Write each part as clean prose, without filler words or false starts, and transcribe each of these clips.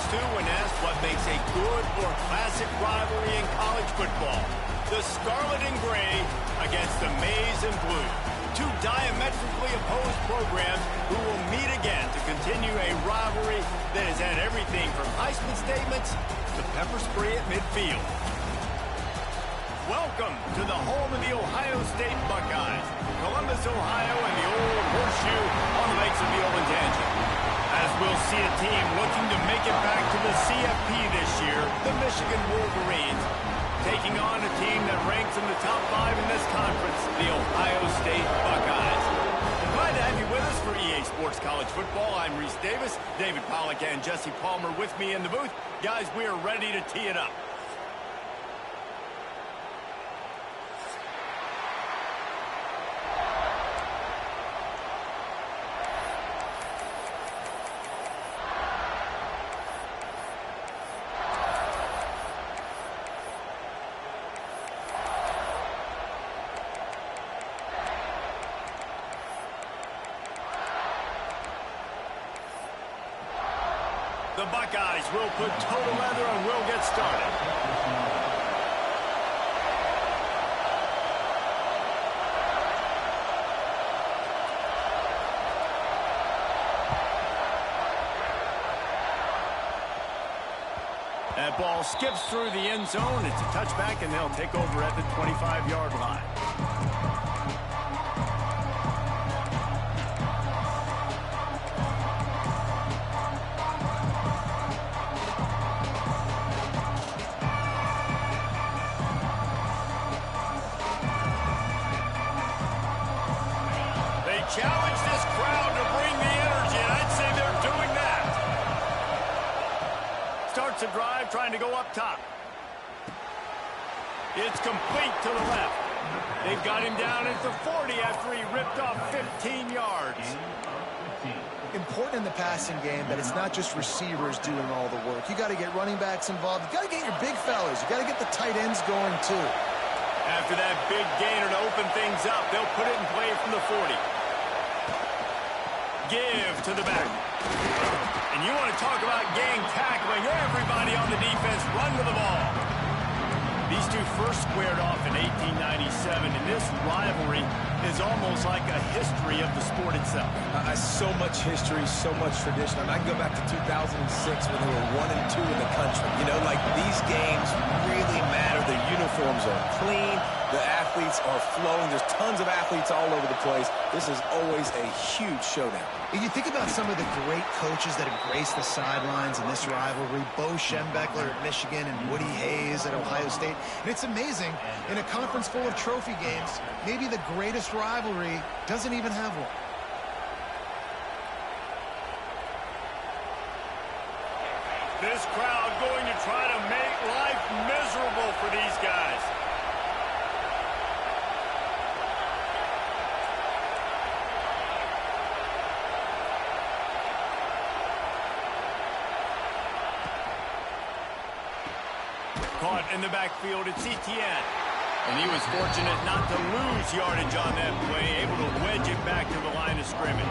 too when asked what makes a good or classic rivalry in college football. The Scarlet and Gray against the Maize and Blue. Two diametrically opposed programs who will meet again to continue a rivalry that has had everything from Heisman statements to pepper spray at midfield. Welcome to the home of the Ohio State Buckeyes, Columbus, Ohio, and the old horseshoe on the lakes of the Old Tangent. As we'll see a team looking to make it back to the CFP this year, the Michigan Wolverines, taking on a team that ranks in the top 5 in this conference, the Ohio State Buckeyes. I'm glad to have you with us for EA Sports College Football. I'm Reese Davis, David Pollack, and Jesse Palmer with me in the booth. Guys, we are ready to tee it up. The Buckeyes will put total leather and will get started. That ball skips through the end zone. It's a touchback, and they'll take over at the 25-yard line. Challenge this crowd to bring the energy, and I'd say they're doing that. Starts a drive trying to go up top. It's complete to the left. They've got him down at the 40 after he ripped off 15 yards. Important in the passing game that it's not just receivers doing all the work. You got to get running backs involved. You got to get your big fellas. You got to get the tight ends going too. After that big gainer to open things up, they'll put it in play from the 40. Give to the back. And you want to talk about gang tackling. Everybody on the defense run to the ball. These two first squared off in 1897, and this rivalry is almost like a history of the sport itself. So much history, so much tradition. I mean, I can go back to 2006 when they were 1 and 2 in the country. You know, like these games really matter. The uniforms are clean. The athletes are flowing. There's tons of athletes all over the place. This is always a huge showdown. You think about some of the great coaches that have graced the sidelines in this rivalry. Bo Schembechler at Michigan and Woody Hayes at Ohio State. And it's amazing, in a conference full of trophy games, maybe the greatest rivalry doesn't even have one. This crowd going to try to make life miserable for these guys. Caught in the backfield, it's Etienne. And he was fortunate not to lose yardage on that play, able to wedge it back to the line of scrimmage.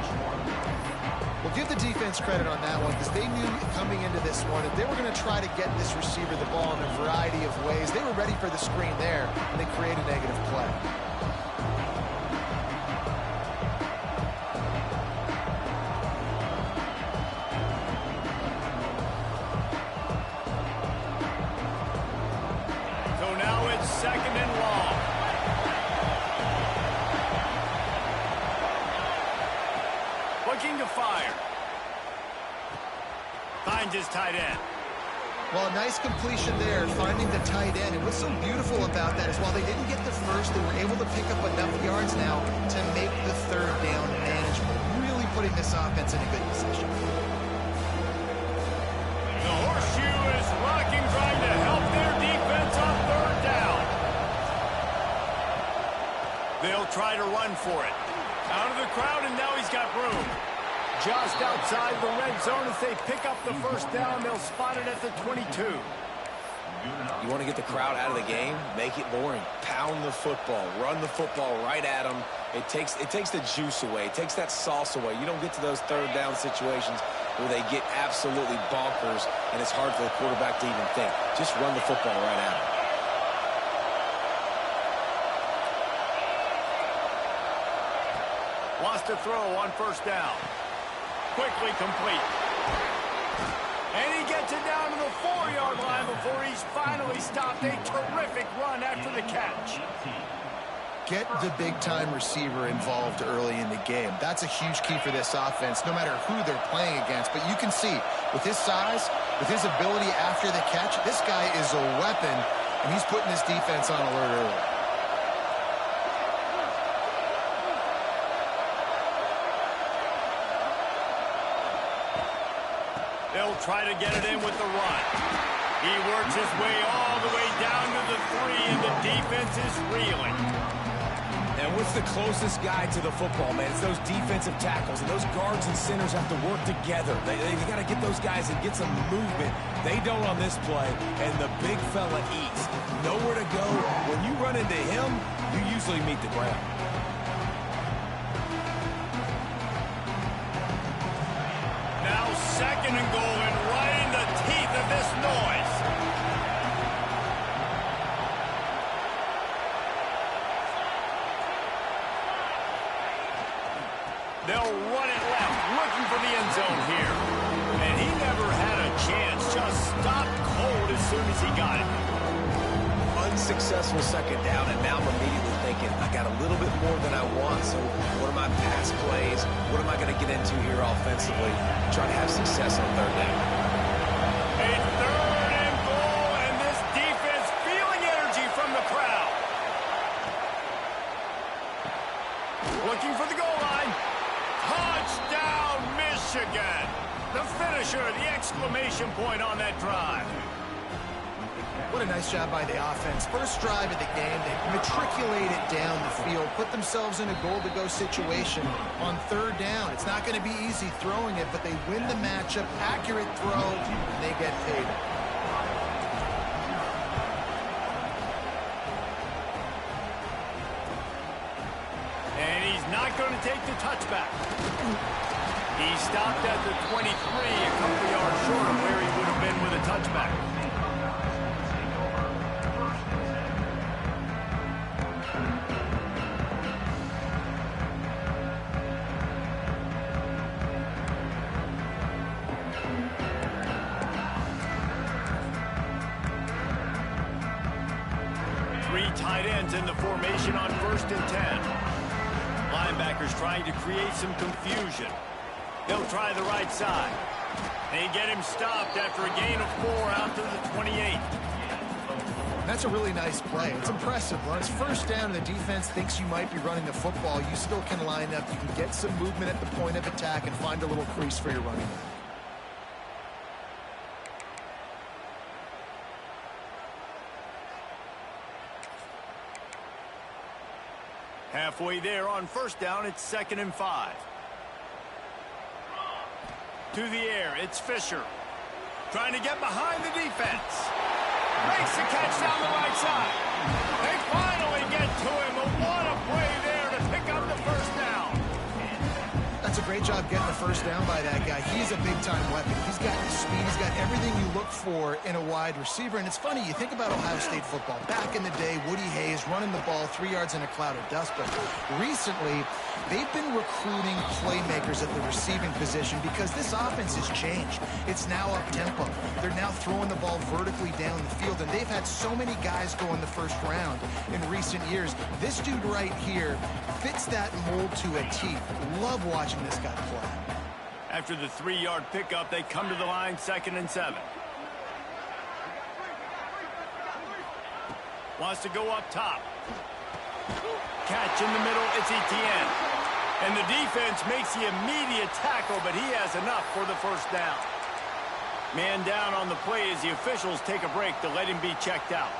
Well, give the defense credit on that one, because they knew coming into this one, if they were going to try to get this receiver the ball in a variety of ways, they were ready for the screen there, and they create a negative play. Second and long. Looking to fire. Finds his tight end. Well, a nice completion there, finding the tight end. And what's so beautiful about that is while they didn't get the first, they were able to pick up enough yards now to make the third down manageable. Really putting this offense in a good position. The horseshoe is rocking, trying to help their defense on third down. They'll try to run for it. Out of the crowd, and now he's got room. Just outside the red zone as they pick up the first down. They'll spot it at the 22. You want to get the crowd out of the game? Make it boring. Pound the football. Run the football right at them. It takes the juice away. It takes that sauce away. You don't get to those third down situations where they get absolutely bonkers, and it's hard for the quarterback to even think. Just run the football right at him. Wants to throw on first down. Quickly complete. And he gets it down to the 4-yard line before he's finally stopped. A terrific run after the catch. Get the big-time receiver involved early in the game. That's a huge key for this offense, no matter who they're playing against. But you can see, with his size, with his ability after the catch, this guy is a weapon, and he's putting this defense on alert early. They'll try to get it in with the run. He works his way all the way down to the 3, and the defense is reeling. And what's the closest guy to the football, man? It's those defensive tackles, and those guards and centers have to work together. They got to get those guys and get some movement. They don't on this play, and the big fella eats. Nowhere to go. When you run into him, you usually meet the ground. Now 2nd and goal, and right in the teeth of this noise. They'll run it left, looking for the end zone here. And he never had a chance, just stopped cold as soon as he got it. Unsuccessful 2nd down, and now I'm immediately thinking, I got a little bit more than I want, so what are my pass plays? What am I going to get into here offensively? Try to have success on 3rd down. A 3rd and goal, and this defense feeling energy from the crowd. Looking for the goal line. Touchdown, Michigan! The finisher, the exclamation point on that drive. What a nice job by the offense. First drive of the game, they matriculate it down the field, put themselves in a goal-to-go situation on 3rd down. It's not going to be easy throwing it, but they win the matchup, accurate throw, and they get paid. And he's not going to take the touchback. He stopped at the 23, a couple yards short of where he would have been with a touchback. Tight ends in the formation on 1st and 10. Linebackers trying to create some confusion. They'll try the right side. They get him stopped after a gain of 4 out to the 28. That's a really nice play. It's impressive. When it's 1st down and the defense thinks you might be running the football, you still can line up. You can get some movement at the point of attack and find a little crease for your running back. Halfway there on 1st down, it's 2nd and 5. To the air, it's Fisher. Trying to get behind the defense. Makes the catch down the right side. They finally get to him. But what a play there to pick up the 1st down. That's a great job getting the 1st down by that guy. He's a big-time weapon. He's got the speed. He's got everything you look for in a wide receiver. And it's funny, you think about Ohio State football. Back in the day, Woody Hayes running the ball 3 yards in a cloud of dust. But recently, they've been recruiting playmakers at the receiving position because this offense has changed. It's now up-tempo. They're now throwing the ball vertically down the field. And they've had so many guys go in the 1st round in recent years. This dude right here fits that mold to a T. Love watching this guy play. After the 3-yard pickup, they come to the line 2nd and 7. Wants to go up top. Catch in the middle, it's Etienne. And the defense makes the immediate tackle, but he has enough for the 1st down. Man down on the play as the officials take a break to let him be checked out.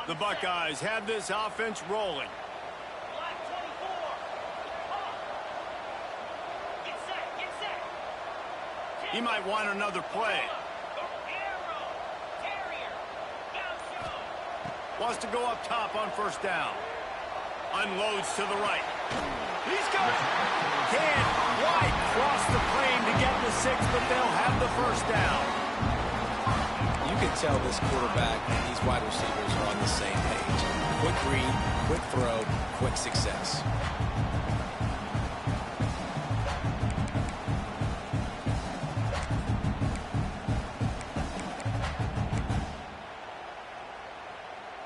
The Buckeyes have this offense rolling. He might want another play. Wants to go up top on first down. Unloads to the right. He's got it. Can't quite cross the plane to get the 6, but they'll have the first down. You can tell this quarterback and these wide receivers are on the same page. Quick read, quick throw, quick success.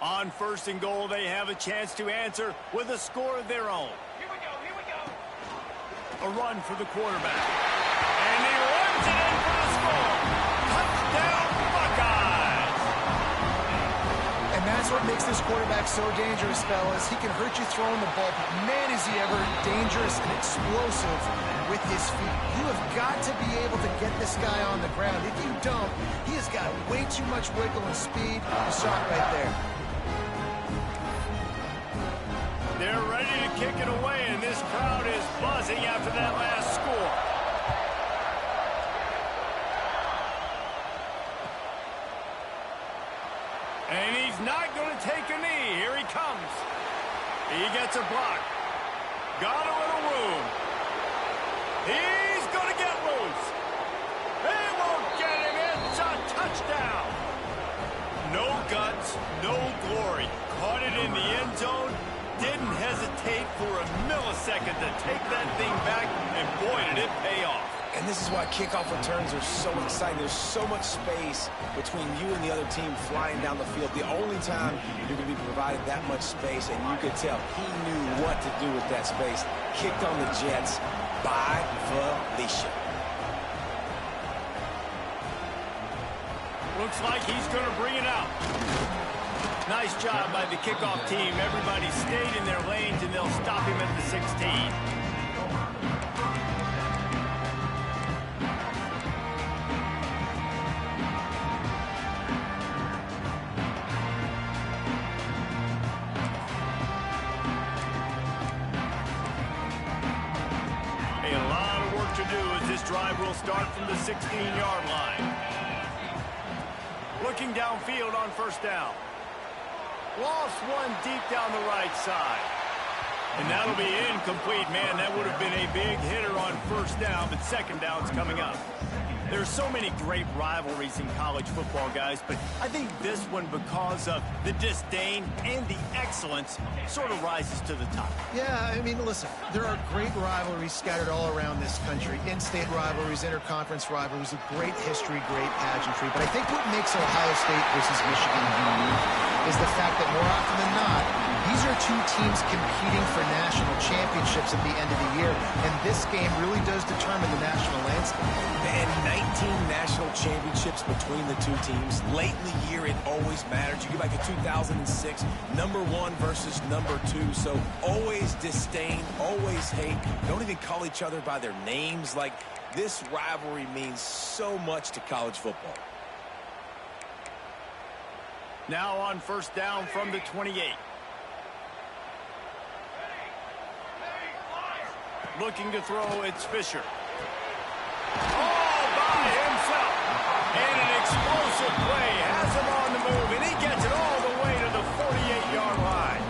On first and goal, they have a chance to answer with a score of their own. Here we go. A run for the quarterback. And he runs it in for the score. Touchdown, Buckeyes! And that's what makes this quarterback so dangerous, fellas. He can hurt you throwing the ball, but man, is he ever dangerous and explosive with his feet. You have got to be able to get this guy on the ground. If you don't, he has got way too much wiggle and speed. You saw it right there. They're ready to kick it away, and this crowd is buzzing after that last score. And he's not going to take a knee. Here he comes. He gets a block. Got a little room. He's going to get loose. They won't get him. It's a touchdown. No guts, no glory. Caught it in the end zone. Didn't hesitate for a millisecond to take that thing back, and boy, did it pay off. And this is why kickoff returns are so exciting. There's so much space between you and the other team flying down the field. The only time you're going to be provided that much space, and you could tell he knew what to do with that space. Kicked on the Jets by Felicia. Looks like he's going to bring it out. Nice job by the kickoff team. Everybody stayed in their lanes, and they'll stop him at the 16. A lot of work to do as this drive will start from the 16-yard line. Looking downfield on first down. Lost one deep down the right side. And that'll be incomplete. Man, that would have been a big hitter on first down, but second down's coming up. There's so many great rivalries in college football, guys, but I think this one, because of the disdain and the excellence, sort of rises to the top. Yeah, I mean, listen, there are great rivalries scattered all around this country. In-state rivalries, interconference rivalries, with great history, great pageantry. But I think what makes Ohio State versus Michigan unique is the fact that more often than not, these are two teams competing for national championships at the end of the year, and this game really does determine the national landscape. And 19 national championships between the two teams. Late in the year, it always matters. You get back to 2006, #1 versus #2. So always disdain, always hate. Don't even call each other by their names. Like, this rivalry means so much to college football. Now on first down from the 28. Looking to throw, it's Fisher. All by himself. And an explosive play. Has him on the move, and he gets it all the way to the 48-yard line.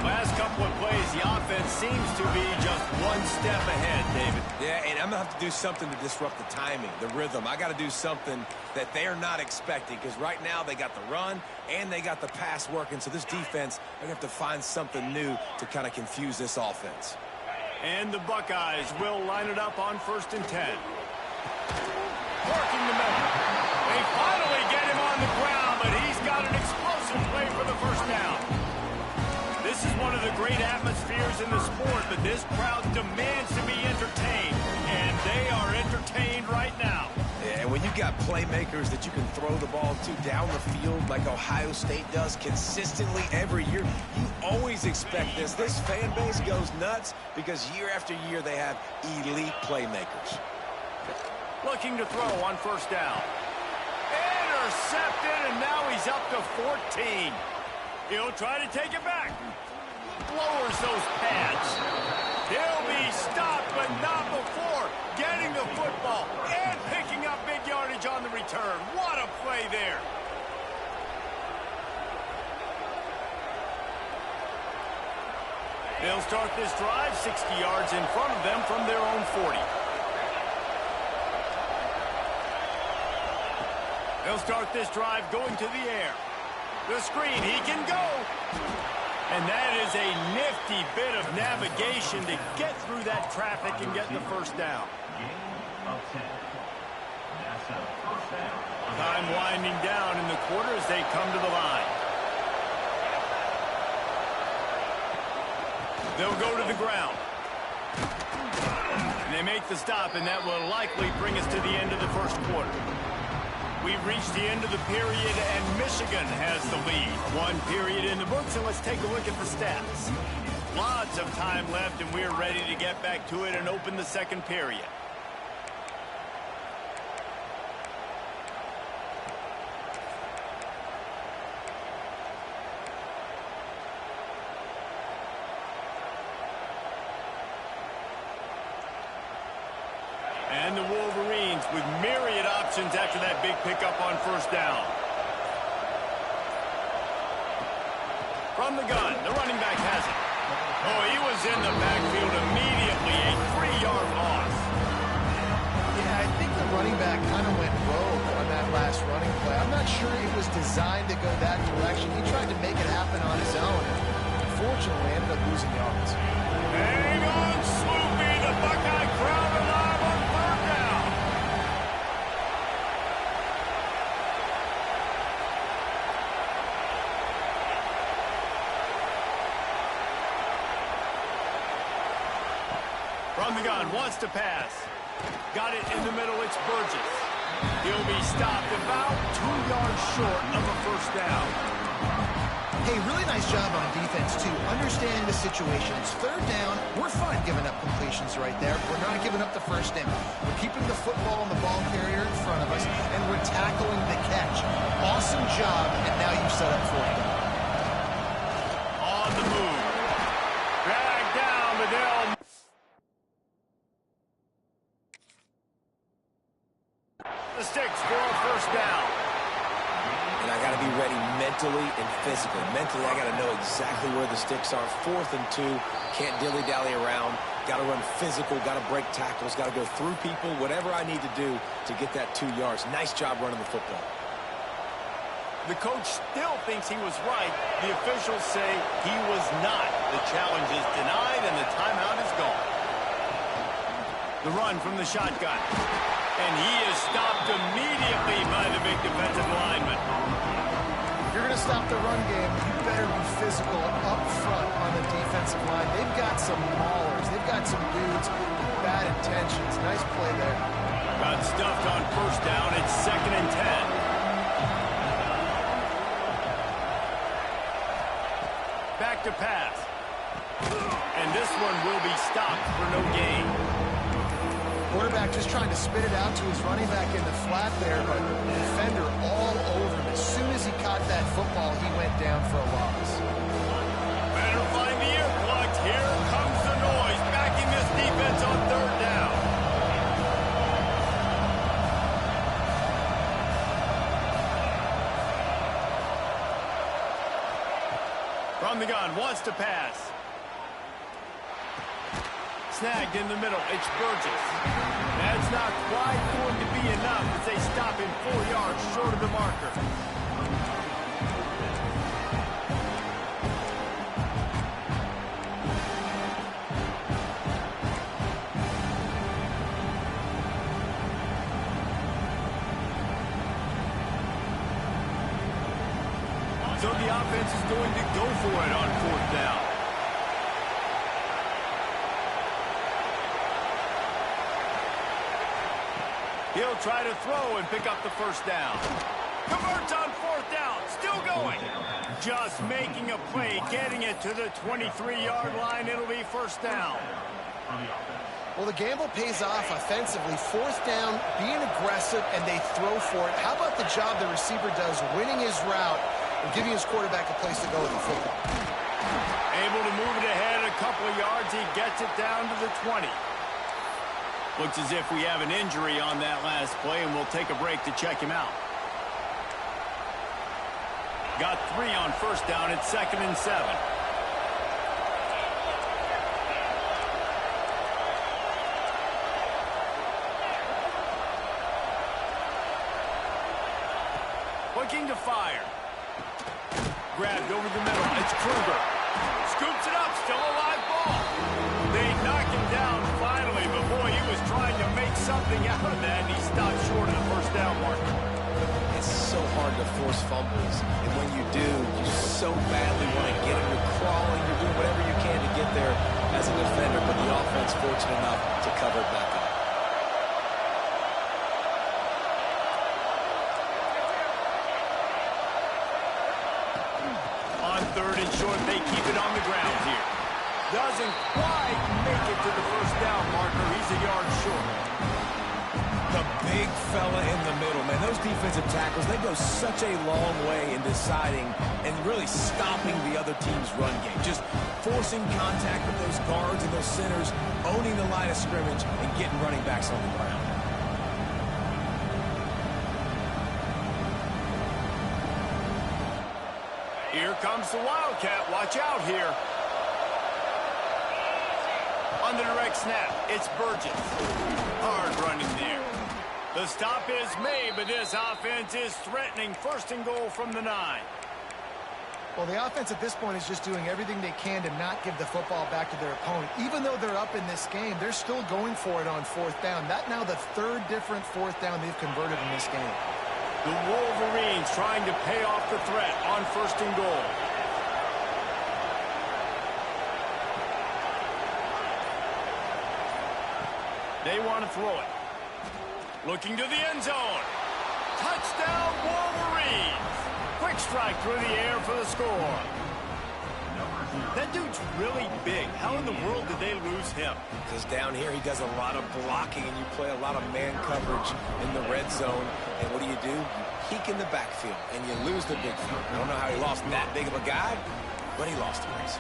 Last couple of plays, the offense seems to be just one step ahead, David. Yeah, and I'm going to have to do something to disrupt the timing, the rhythm. I got to do something that they're not expecting, because right now they got the run and they got the pass working. So this defense, they're going to have to find something new to kind of confuse this offense. And the Buckeyes will line it up on first and 10. Working the middle. They finally get him on the ground, but he's got an explosive play for the first down. This is one of the great atmospheres in the sport, but this crowd demands to be entertained, and they are entertained right now. Yeah, and when you've got playmakers that you can throw the ball to down the field like Ohio State does consistently every year, you always expect this. This fan base goes nuts because year after year they have elite playmakers. Looking to throw on first down. Intercepted, and now he's up to 14. He'll try to take it back. Lowers those pads. He'll be stopped, but not before getting the football and picking up big yardage on the return. What a play there. They'll start this drive 60 yards in front of them from their own 40. They'll start this drive going to the air. The screen, he can go. And that is a nifty bit of navigation to get through that traffic and get the first down. Time winding down in the quarter as they come to the line. They'll go to the ground. And they make the stop, and that will likely bring us to the end of the first quarter. We've reached the end of the period, and Michigan has the lead. One period in the books, and let's take a look at the stats. Lots of time left, and we're ready to get back to it and open the second period. And the Wolverines with myriad options after that big pickup on first down. From the gun, the running back has it. Oh, he was in the backfield immediately, a 3-yard loss. Yeah, I think the running back kind of went rogue on that last running play. I'm not sure it was designed to go that direction. He tried to make it happen on his own. Unfortunately, ended up losing yards. Hang on, Sloopy, the Buckeye crowd alive on third down. From the gun, wants to pass. Got it in the middle, it's Burgess. He'll be stopped about 2 yards short of a first down. Hey, really nice job on defense, too. Understanding the situation. It's third down. We're fine giving up completions right there. We're not giving up the first down. We're keeping the football on the ball carrier in front of us, and we're tackling the catch. Awesome job, and now you set up fourth down. On the move. Drag down, but they'll... The sticks for a first down. And I got to be ready mentally and physically. Mentally, I got to know exactly where the sticks are. 4th and 2. Can't dilly-dally around. Got to run physical. Got to break tackles. Got to go through people. Whatever I need to do to get that 2 yards. Nice job running the football. The coach still thinks he was right. The officials say he was not. The challenge is denied, and the timeout is gone. The run from the shotgun. And he is stopped immediately by the big defensive lineman. If you're going to stop the run game, you better be physical up front on the defensive line. They've got some maulers. They've got some dudes with bad intentions. Nice play there. Got stuffed on first down. It's 2nd and 10. Back to pass. And this one will be stopped for no gain. Quarterback just trying to spit it out to his running back in the flat there, but the defender all over him. As soon as he caught that football, he went down for a loss. Better find the earplugs. Here comes the noise, backing this defense on third down. From the gun, wants to pass. Snagged in the middle, it's Burgess. That's not quite going to be enough as they stop him 4 yards short of the marker. So the offense is going to go for it on fourth down. He'll try to throw and pick up the first down. Converts on fourth down. Still going. Just making a play, getting it to the 23-yard line. It'll be first down. Well, the gamble pays off offensively. Fourth down, being aggressive, and they throw for it. How about the job the receiver does, winning his route and giving his quarterback a place to go with the football? Able to move it ahead a couple of yards. He gets it down to the 20. Looks as if we have an injury on that last play, and we'll take a break to check him out. Got 3 on first down. It's 2nd and 7. Looking to fire. Grabbed over the middle. It's Kruger. Scoops it up. Still a live ball. They knock him down finally, but boy, he was trying to make something out of that, and he stopped short of the first down marker. It's so hard to force fumbles, and when you do, you so badly want to get them. You're crawling, you're doing whatever you can to get there as a defender, but the offense fortunate enough to cover it back up. On 3rd and short, they keep it on the ground here. Doesn't quite make it to the first down marker. He's a yard short. The big fella in the middle, man. Those defensive tackles, they go such a long way in deciding and really stopping the other team's run game. Just forcing contact with those guards and those centers, owning the line of scrimmage, and getting running backs on the ground. Here comes the Wildcat. Watch out here. On the direct snap, it's Burgess. Hard running there. The stop is made, but this offense is threatening. 1st and goal from the 9. Well, the offense at this point is just doing everything they can to not give the football back to their opponent. Even though they're up in this game, they're still going for it on 4th down. That now the 3rd different 4th down they've converted in this game. The Wolverines trying to pay off the threat on 1st and goal. They want to throw it. Looking to the end zone. Touchdown, Wolverines. Quick strike through the air for the score. That dude's really big. How in the world did they lose him? Because down here he does a lot of blocking, and you play a lot of man coverage in the red zone. And what do? You peek in the backfield, and you lose the big field. I don't know how he lost that big of a guy, but he lost the race.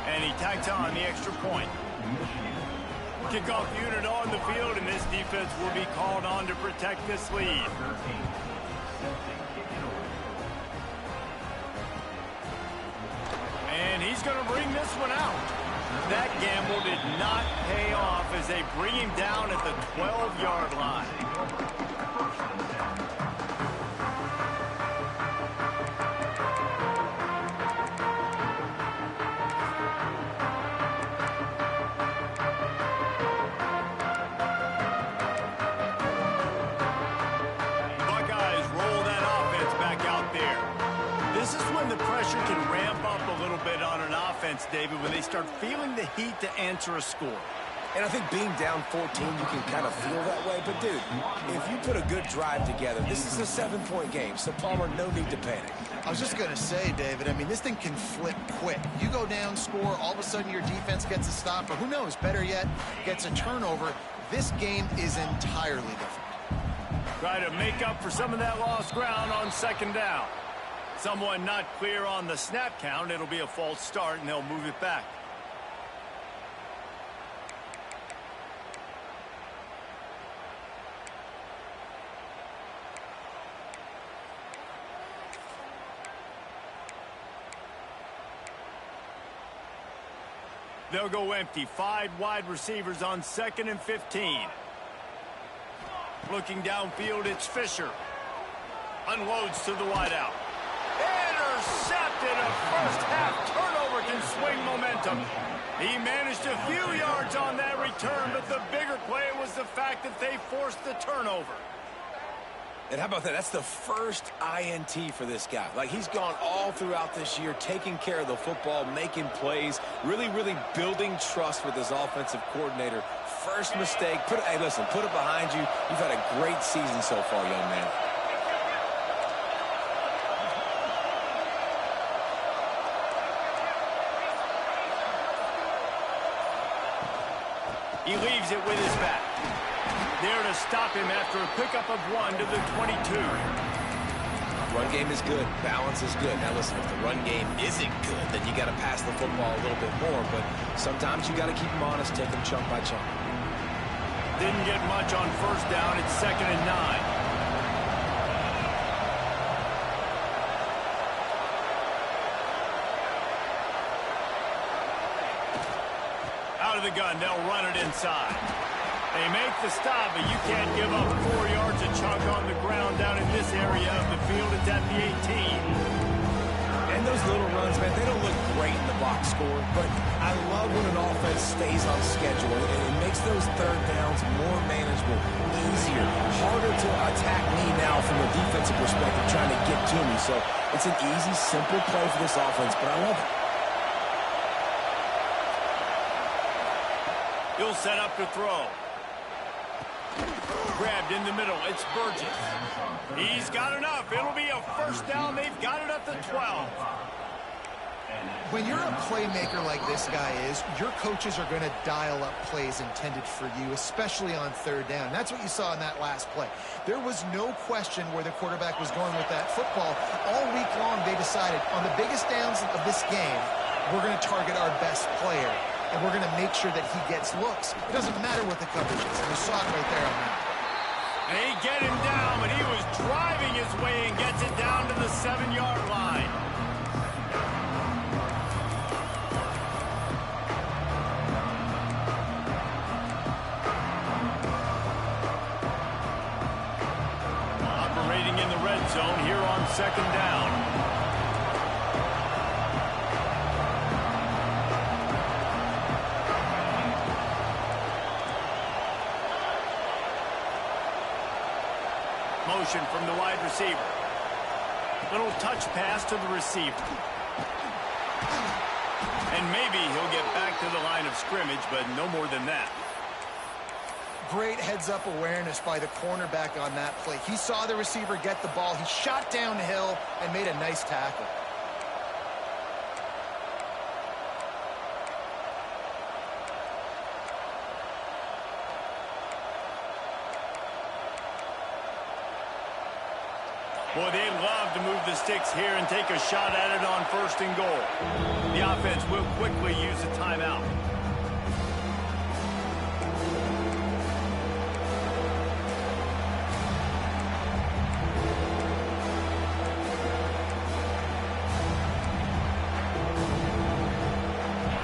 And he tacked on the extra point. Kickoff unit on the field, and this defense will be called on to protect this lead. And he's going to bring this one out. That gamble did not pay off as they bring him down at the 12-yard line. The pressure can ramp up a little bit on an offense, David, when they start feeling the heat to answer a score. And I think being down 14, you can kind of feel that way. But, dude, if you put a good drive together, this is a 7-point game. So, Palmer, no need to panic. I was just going to say, David, I mean, this thing can flip quick. You go down, score, all of a sudden your defense gets a stop, or who knows, better yet, gets a turnover. This game is entirely different. Try to make up for some of that lost ground on 2nd down. Someone not clear on the snap count. It'll be a false start, and they'll move it back. They'll go empty. 5 wide receivers on 2nd and 15. Looking downfield, it's Fisher. Unloads to the wideout. Intercepted. A first-half turnover can swing momentum. He managed a few yards on that return, but the bigger play was the fact that they forced the turnover. And how about that? That's the first INT for this guy. Like, he's gone all throughout this year, taking care of the football, making plays, really building trust with his offensive coordinator. First mistake. Hey, listen, put it behind you. You've had a great season so far, young man. He leaves it with his back. There to stop him after a pickup of 1 to the 22. Run game is good. Balance is good. Now, listen, if the run game isn't good, then you got to pass the football a little bit more. But sometimes you got to keep them honest, take them chunk by chunk. Didn't get much on first down. It's 2nd and 9. Out of the gun, they'll run it inside. They make the stop, but you can't give up 4 yards a chunk on the ground down in this area of the field. It's at the 18. And those little runs, man, they don't look great in the box score, but I love when an offense stays on schedule. It makes those third downs more manageable, easier, harder to attack me now from a defensive perspective trying to get to me. So it's an easy, simple play for this offense, but I love it. He'll set up to throw. Grabbed in the middle. It's Burgess. He's got enough. It'll be a first down. They've got it at the 12. When you're a playmaker like this guy is, your coaches are going to dial up plays intended for you, especially on third down. That's what you saw in that last play. There was no question where the quarterback was going with that football. All week long, they decided on the biggest downs of this game, we're going to target our best player, and we're going to make sure that he gets looks. It doesn't matter what the coverage is, and you saw it right there on that. They get him down, but he was driving his way and gets it down to the 7-yard line. Operating in the red zone here on 2nd down. Motion from the wide receiver. Little touch pass to the receiver. And maybe he'll get back to the line of scrimmage, but no more than that. Great heads-up awareness by the cornerback on that play. He saw the receiver get the ball. He shot downhill and made a nice tackle. Boy, they'd love to move the sticks here and take a shot at it on 1st and goal. The offense will quickly use a timeout.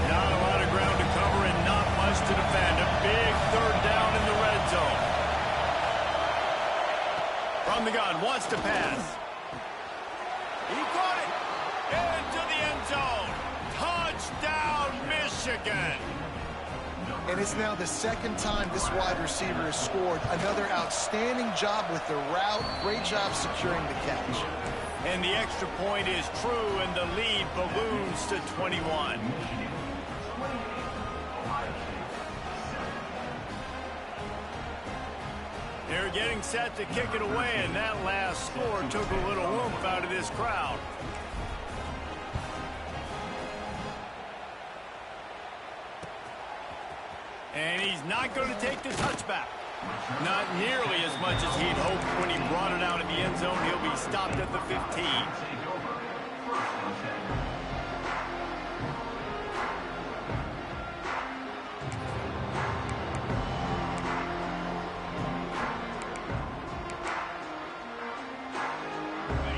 Not a lot of ground to cover and not much to defend. A big 3rd down in the red zone. From the gun, wants to pass. He caught it into the end zone. Touchdown, Michigan. And it's now the 2nd time this wide receiver has scored. Another outstanding job with the route. Great job securing the catch. And the extra point is true, and the lead balloons to 21. They're getting set to kick it away, and that last score took a little oomph out of this crowd. And he's not going to take the touchback. Not nearly as much as he'd hoped when he brought it out of the end zone. He'll be stopped at the 15.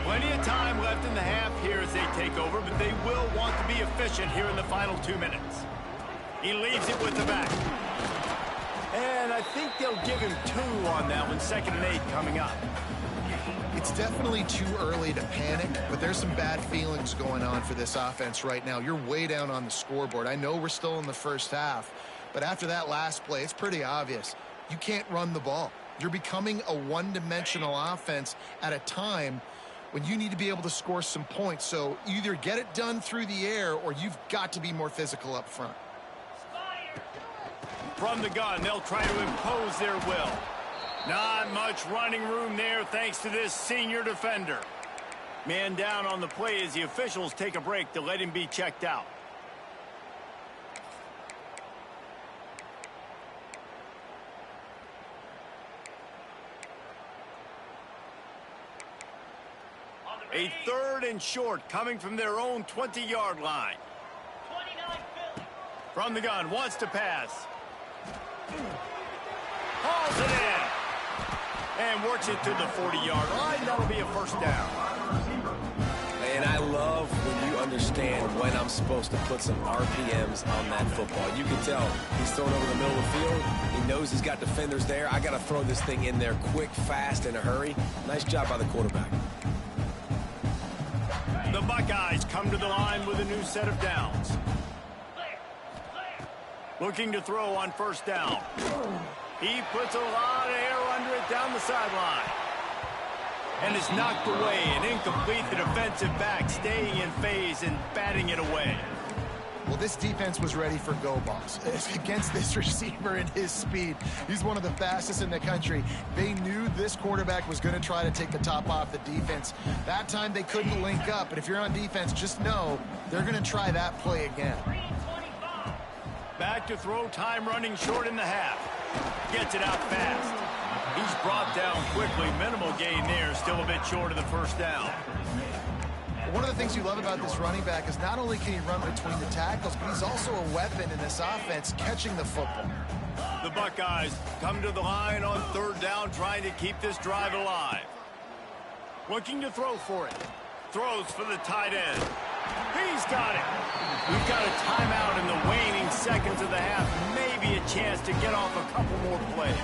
Plenty of time left in the half here as they take over, but they will want to be efficient here in the final 2 minutes. He leaves it with the back. And I think they'll give him 2 on that one. 2nd and 8 coming up. It's definitely too early to panic, but there's some bad feelings going on for this offense right now. You're way down on the scoreboard. I know we're still in the first half, but after that last play, it's pretty obvious. You can't run the ball. You're becoming a one-dimensional offense at a time when you need to be able to score some points. So either get it done through the air or you've got to be more physical up front. From the gun, they'll try to impose their will. Not much running room there thanks to this senior defender. Man down on the play as the officials take a break to let him be checked out. A 3rd and short coming from their own 20-yard line. From the gun, wants to pass. Hauls it in. And works it to the 40-yard line. That'll be a first down. And I love when you understand when I'm supposed to put some RPMs on that football. You can tell he's thrown over the middle of the field. He knows he's got defenders there. I got to throw this thing in there quick, fast, in a hurry. Nice job by the quarterback. The Buckeyes come to the line with a new set of downs. Looking to throw on first down. He puts a lot of air under it down the sideline. And it's knocked away and incomplete. The defensive back staying in phase and batting it away. Well, this defense was ready for go balls against this receiver and his speed. He's one of the fastest in the country. They knew this quarterback was going to try to take the top off the defense. That time they couldn't link up, but if you're on defense, just know they're going to try that play again. Back to throw, time running short in the half. Gets it out fast. He's brought down quickly. Minimal gain there, still a bit short of the first down. One of the things you love about this running back is not only can he run between the tackles, but he's also a weapon in this offense, catching the football. The Buckeyes come to the line on third down, trying to keep this drive alive. Looking to throw for it. Throws for the tight end. He's got it. We've got a timeout in the waning seconds of the half. Maybe a chance to get off a couple more plays.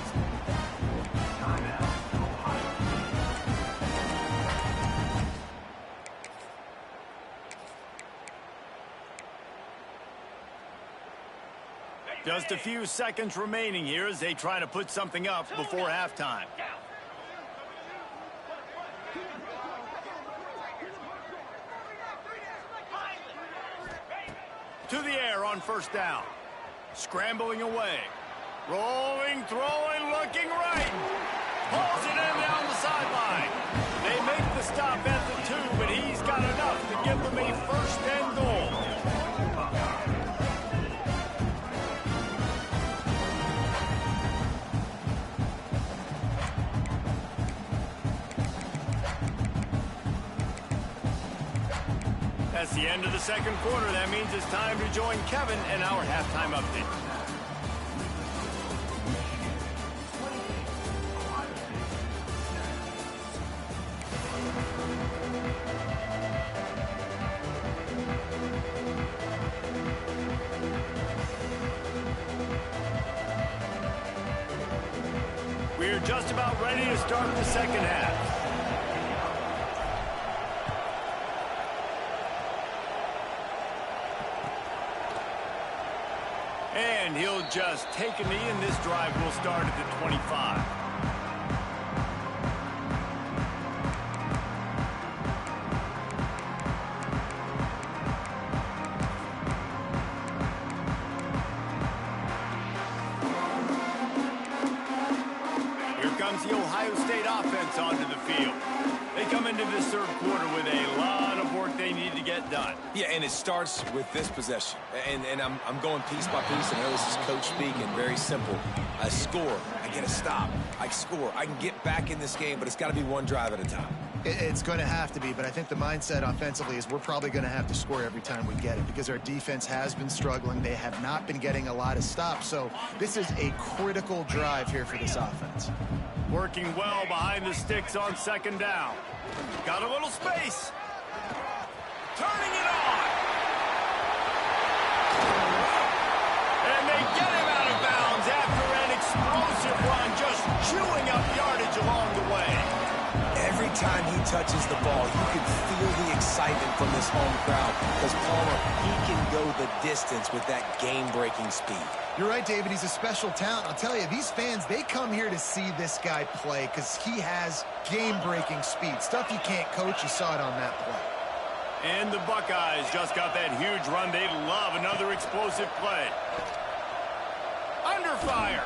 Just a few seconds remaining here as they try to put something up before halftime. To the air on first down. Scrambling away. Rolling, throwing, looking right. Pulls it in down the sideline. They make the stop at the 2, but he's got enough to give them a first and goal. That's the end of the second quarter. That means it's time to join Kevin in our halftime update. We're just about ready to start the second half. And he'll just take a knee, and this drive will start at the 25. Here comes the Ohio State offense onto the field. They come into this third quarter with a lot of work they need to get done. Yeah, and it starts with this possession. And I'm going piece by piece. I know this is coach speaking, very simple. I score, I get a stop, I score. I can get back in this game, but it's got to be one drive at a time. It's going to have to be, but I think the mindset offensively is we're probably going to have to score every time we get it because our defense has been struggling. They have not been getting a lot of stops, so this is a critical drive here for this offense. Working well behind the sticks on second down. Got a little space. Turning it on. And they get him out of bounds after an explosive run, just chewing up yardage along the way. Every time he touches the ball, you can feel the excitement from this home crowd because Palmer, he can go the distance with that game-breaking speed. You're right, David. He's a special talent. I'll tell you, these fans, they come here to see this guy play because he has game-breaking speed. Stuff you can't coach. You saw it on that play. And the Buckeyes just got that huge run. They love another explosive play. Under fire.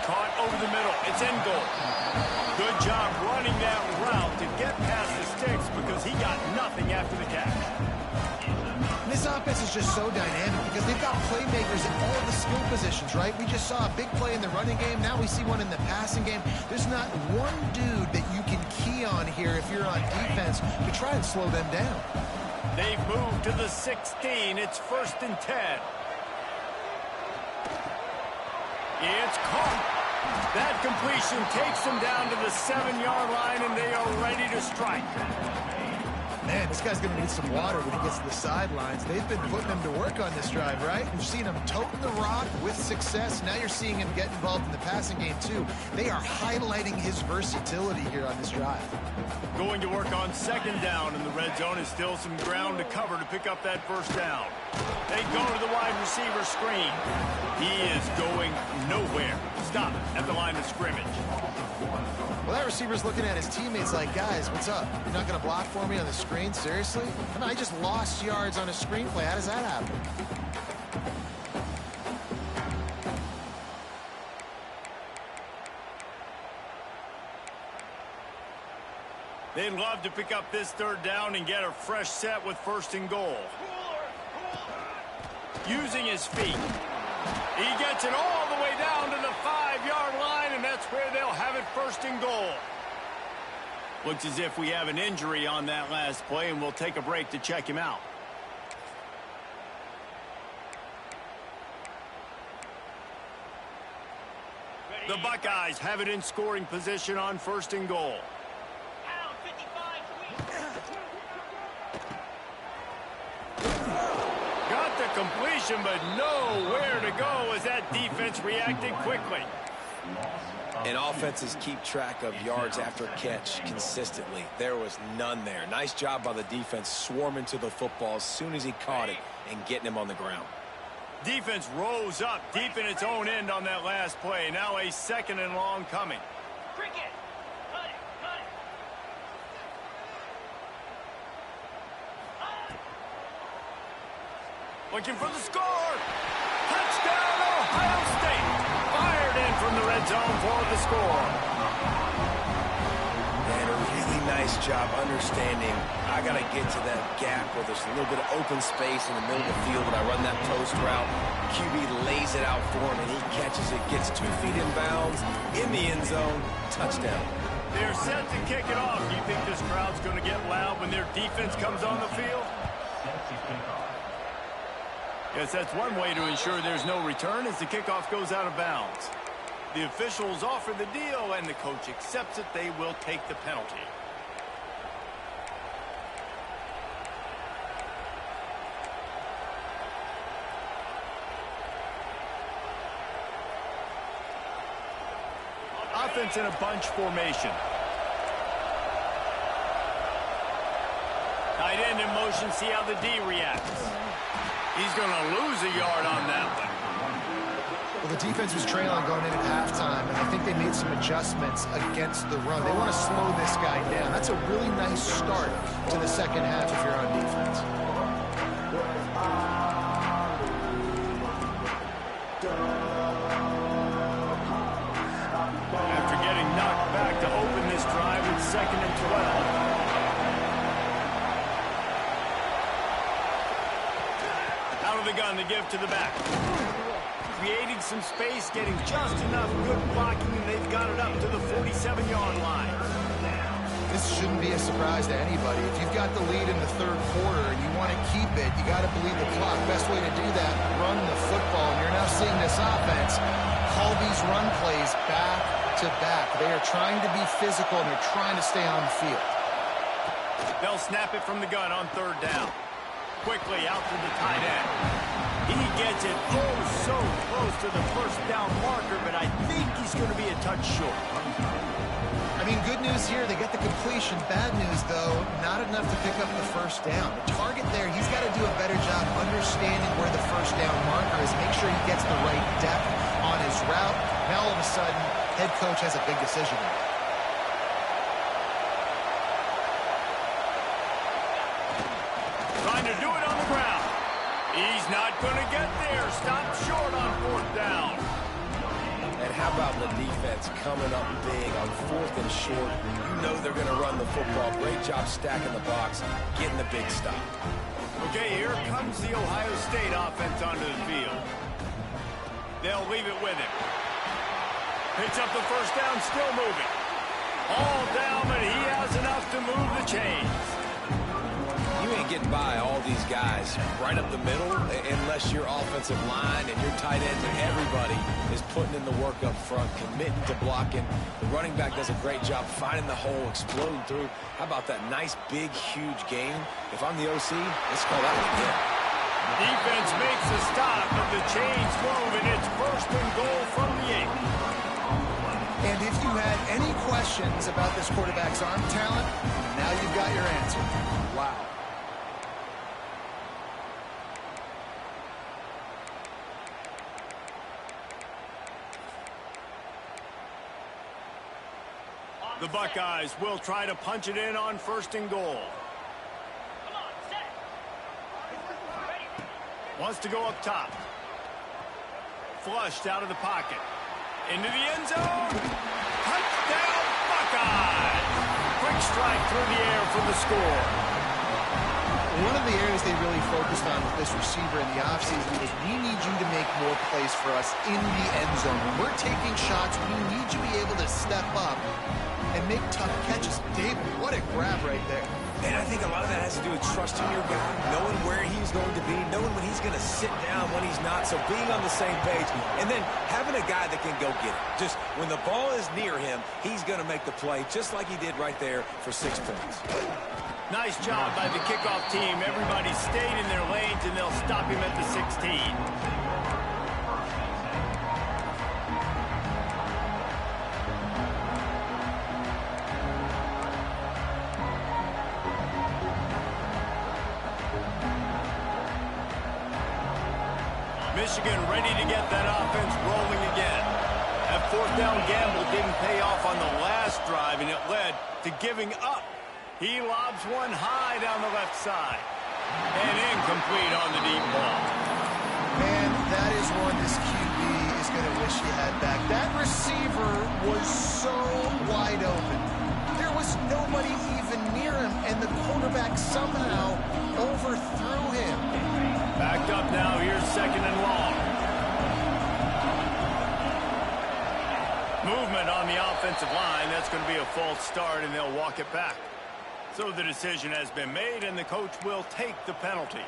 Caught over the middle. It's in goal. Good job running that route to get past the sticks because he got nothing after the catch. This offense is just so dynamic because they've got playmakers in all the skill positions, right? We just saw a big play in the running game. Now we see one in the passing game. There's not one dude that you can key on here if you're on defense to try and slow them down. They've moved to the 16. It's 1st and 10. It's caught. That completion takes them down to the 7-yard line, and they are ready to strike. Man, this guy's going to need some water when he gets to the sidelines. They've been putting him to work on this drive, right? You've seen him toting the rock with success. Now you're seeing him get involved in the passing game, too. They are highlighting his versatility here on this drive. Going to work on 2nd down in the red zone is still some ground to cover to pick up that 1st down. They go to the wide receiver screen. He is going nowhere. Stop at the line of scrimmage. Well, that receiver's looking at his teammates like, guys, what's up? You're not going to block for me on the screen? Seriously? I mean, I just lost yards on a screenplay. How does that happen? They'd love to pick up this 3rd down and get a fresh set with 1st and goal. Using his feet. He gets it all the way down to the 5-yard line, and that's where they'll have it 1st and goal. Looks as if we have an injury on that last play, and we'll take a break to check him out. The Buckeyes have it in scoring position on 1st and goal. Got the completion, but nowhere to go as that defense reacted quickly. And offenses keep track of yards after catch consistently. There was none there. Nice job by the defense swarming to the football as soon as he caught it and getting him on the ground. Defense rose up deep in its own end on that last play. Now a 2nd and long coming. Cricket. Cut it. Cut it. Looking for the score. Touchdown, Ohio State. Fired in from the red zone for the score. And a really nice job understanding I got to get to that gap where there's a little bit of open space in the middle of the field when I run that post route. QB lays it out for him, and he catches it, gets 2 feet in bounds, in the end zone, touchdown. They're set to kick it off. Do you think this crowd's going to get loud when their defense comes on the field? Yes, that's one way to ensure there's no return as the kickoff goes out of bounds. The officials offer the deal, and the coach accepts it. They will take the penalty. Offense in a bunch formation. Tight end in motion, see how the D reacts. He's going to lose a yard on that one. Well, the defense was trailing going in at halftime, and I think they made some adjustments against the run. They want to slow this guy down. That's a really nice start to the 2nd half if you're on defense. After getting knocked back to open this drive, it's 2nd and 12. Out of the gun to give to the back. Creating some space, getting just enough good blocking, and they've got it up to the 47-yard line. This shouldn't be a surprise to anybody. If you've got the lead in the 3rd quarter and you want to keep it, you got to bleed the clock. Best way to do that, run the football. And you're now seeing this offense call these run plays back to back. They are trying to be physical, and they're trying to stay on the field. They'll snap it from the gun on 3rd down. Quickly out to the tight end. He gets it so close to the 1st down marker, but I think he's going to be a touch short. I mean, good news here, they get the completion. Bad news, though, not enough to pick up the 1st down. The target there, he's got to do a better job understanding where the 1st down marker is, make sure he gets the right depth on his route. Now, all of a sudden, head coach has a big decision to make. Trying to do it on the ground. He's not going to get there. Stop short on 4th down. And how about the defense coming up big on 4th and short? You know they're going to run the football. Great job stacking the box, getting the big stop. Okay, here comes the Ohio State offense onto the field. They'll leave it with him. Picks up the 1st down, still moving. All down, but he has enough to move the chains. You ain't getting by all these guys right up the middle unless your offensive line and your tight ends and everybody is putting in the work up front, committing to blocking. The running back does a great job finding the hole, exploding through. How about that nice, big, huge gain? If I'm the OC, let's call that one again. Defense makes a stop, but the chains move, and it's 1st and goal from the 8. And if you had any questions about this quarterback's arm talent, now you've got your answer. Wow. The Buckeyes will try to punch it in on 1st and goal. Come on, set. Ready. Wants to go up top. Flushed out of the pocket. Into the end zone. Touchdown, Buckeyes! Quick strike through the air for the score. One of the areas they really focused on with this receiver in the offseason was we need you to make more plays for us in the end zone. When we're taking shots, we need you to be able to step up and make tough catches. David, what a grab right there. And I think a lot of that has to do with trusting your guy, knowing where he's going to be, knowing when he's going to sit down, when he's not, so being on the same page, and then having a guy that can go get it. Just when the ball is near him, he's going to make the play, just like he did right there for 6 points. Nice job by the kickoff team. Everybody stayed in their lanes, and they'll stop him at the 16. Michigan ready to get that offense rolling again. That 4th down gamble didn't pay off on the last drive, and it led to giving up. He lobs one high down the left side. And incomplete on the deep ball. Man, that is one this QB is going to wish he had back. That receiver was so wide open. There was nobody even near him, and the quarterback somehow overthrew him. Backed up now. Here's 2nd and long. Movement on the offensive line. That's going to be a false start, and they'll walk it back. So the decision has been made, and the coach will take the penalty.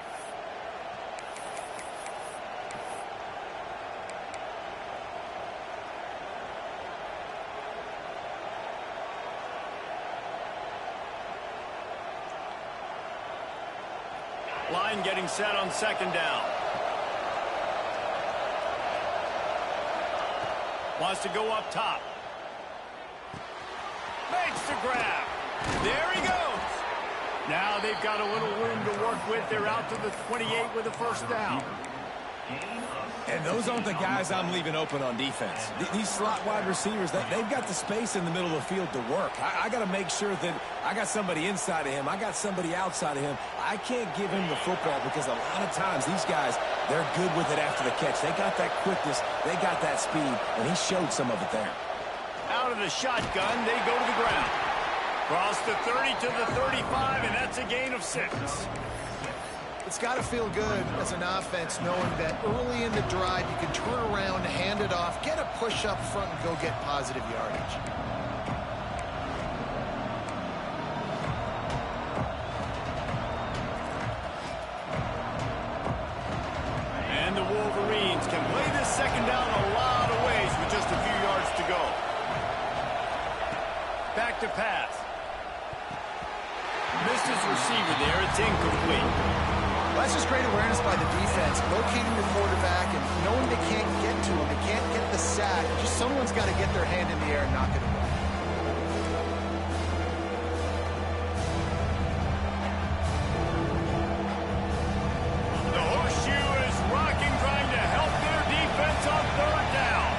Line getting set on 2nd down. Wants to go up top. Makes the grab. There he goes. Now they've got a little room to work with. They're out to the 28 with a 1st down. And those aren't the guys I'm leaving open on defense. These slot wide receivers, they've got the space in the middle of the field to work. I got to make sure that I got somebody inside of him. I got somebody outside of him. I can't give him the football because a lot of times these guys, they're good with it after the catch. They got that quickness. They got that speed, and he showed some of it there. Out of the shotgun, they go to the ground. Cross the 30 to the 35, and that's a gain of 6. It's got to feel good as an offense knowing that early in the drive you can turn around, hand it off, get a push up front, and go get positive yardage. And the Wolverines can play this 2nd down a lot of ways with just a few yards to go. Back to pass. Missed his receiver there. It's incomplete. Well, that's just great awareness by the defense, locating the quarterback and knowing they can't get to him, they can't get the sack. Just someone's got to get their hand in the air and knock it away. The horseshoe is rocking, trying to help their defense on 3rd down.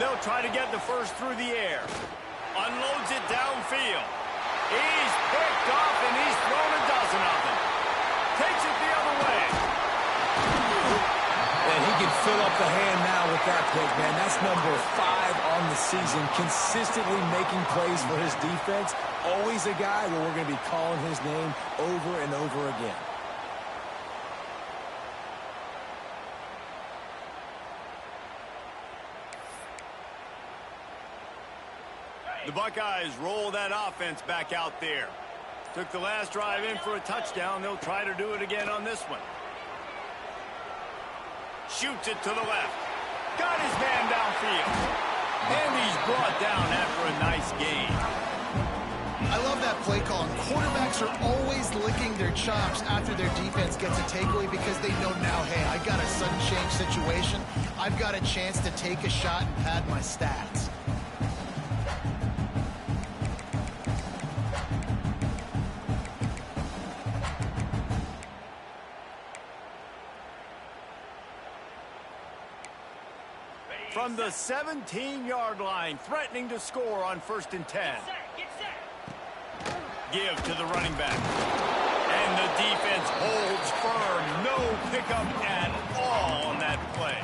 They'll try to get the 1st through the air. Unloads it downfield. He's picked off, and he's thrown a dozen of them. Takes it the other way. And he can fill up the hand now with that pick, man. That's number 5 on the season, consistently making plays for his defense. Always a guy where we're going to be calling his name over and over again. The Buckeyes roll that offense back out there. Took the last drive in for a touchdown. They'll try to do it again on this one. Shoots it to the left. Got his man downfield. And he's brought down after a nice gain. I love that play call. And quarterbacks are always licking their chops after their defense gets a takeaway because they know now, hey, I got a sudden change situation. I've got a chance to take a shot and pad my stats. From the 17-yard line, threatening to score on 1st and 10. Get set. Give to the running back. And the defense holds firm. No pickup at all on that play.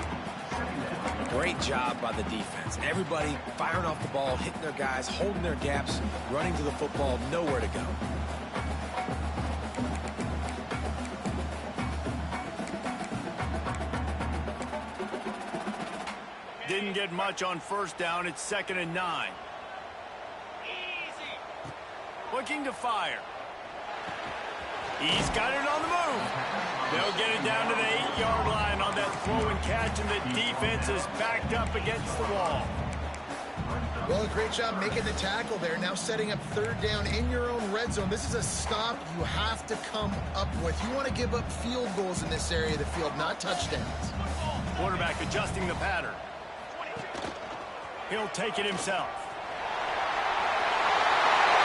Great job by the defense. Everybody firing off the ball, hitting their guys, holding their gaps, running to the football, nowhere to go. Didn't get much on 1st down. It's 2nd and 9. Easy. Looking to fire. He's got it on the move. They'll get it down to the 8-yard line on that throw and catch, and the defense is backed up against the wall. Well, great job making the tackle there. Now setting up 3rd down in your own red zone. This is a stop you have to come up with. You want to give up field goals in this area of the field, not touchdowns. Quarterback adjusting the pattern. He'll take it himself.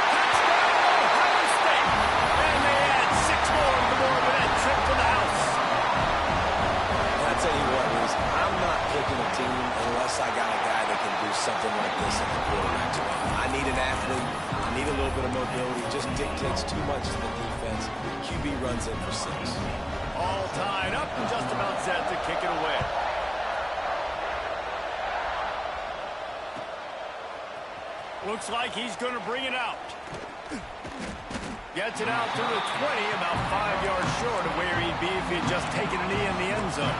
Touchdown, Ohio State! And they add 6 more on the board with that trip to the house. I tell you what, Reese, I'm not picking a team unless I got a guy that can do something like this at the quarterback spot. I need an athlete. I need a little bit of mobility. It just dictates too much to the defense. QB runs in for 6. All tied up and just about set to kick it away. Looks like he's going to bring it out. Gets it out to the 20, about 5 yards short of where he'd be if he'd just taken a knee in the end zone.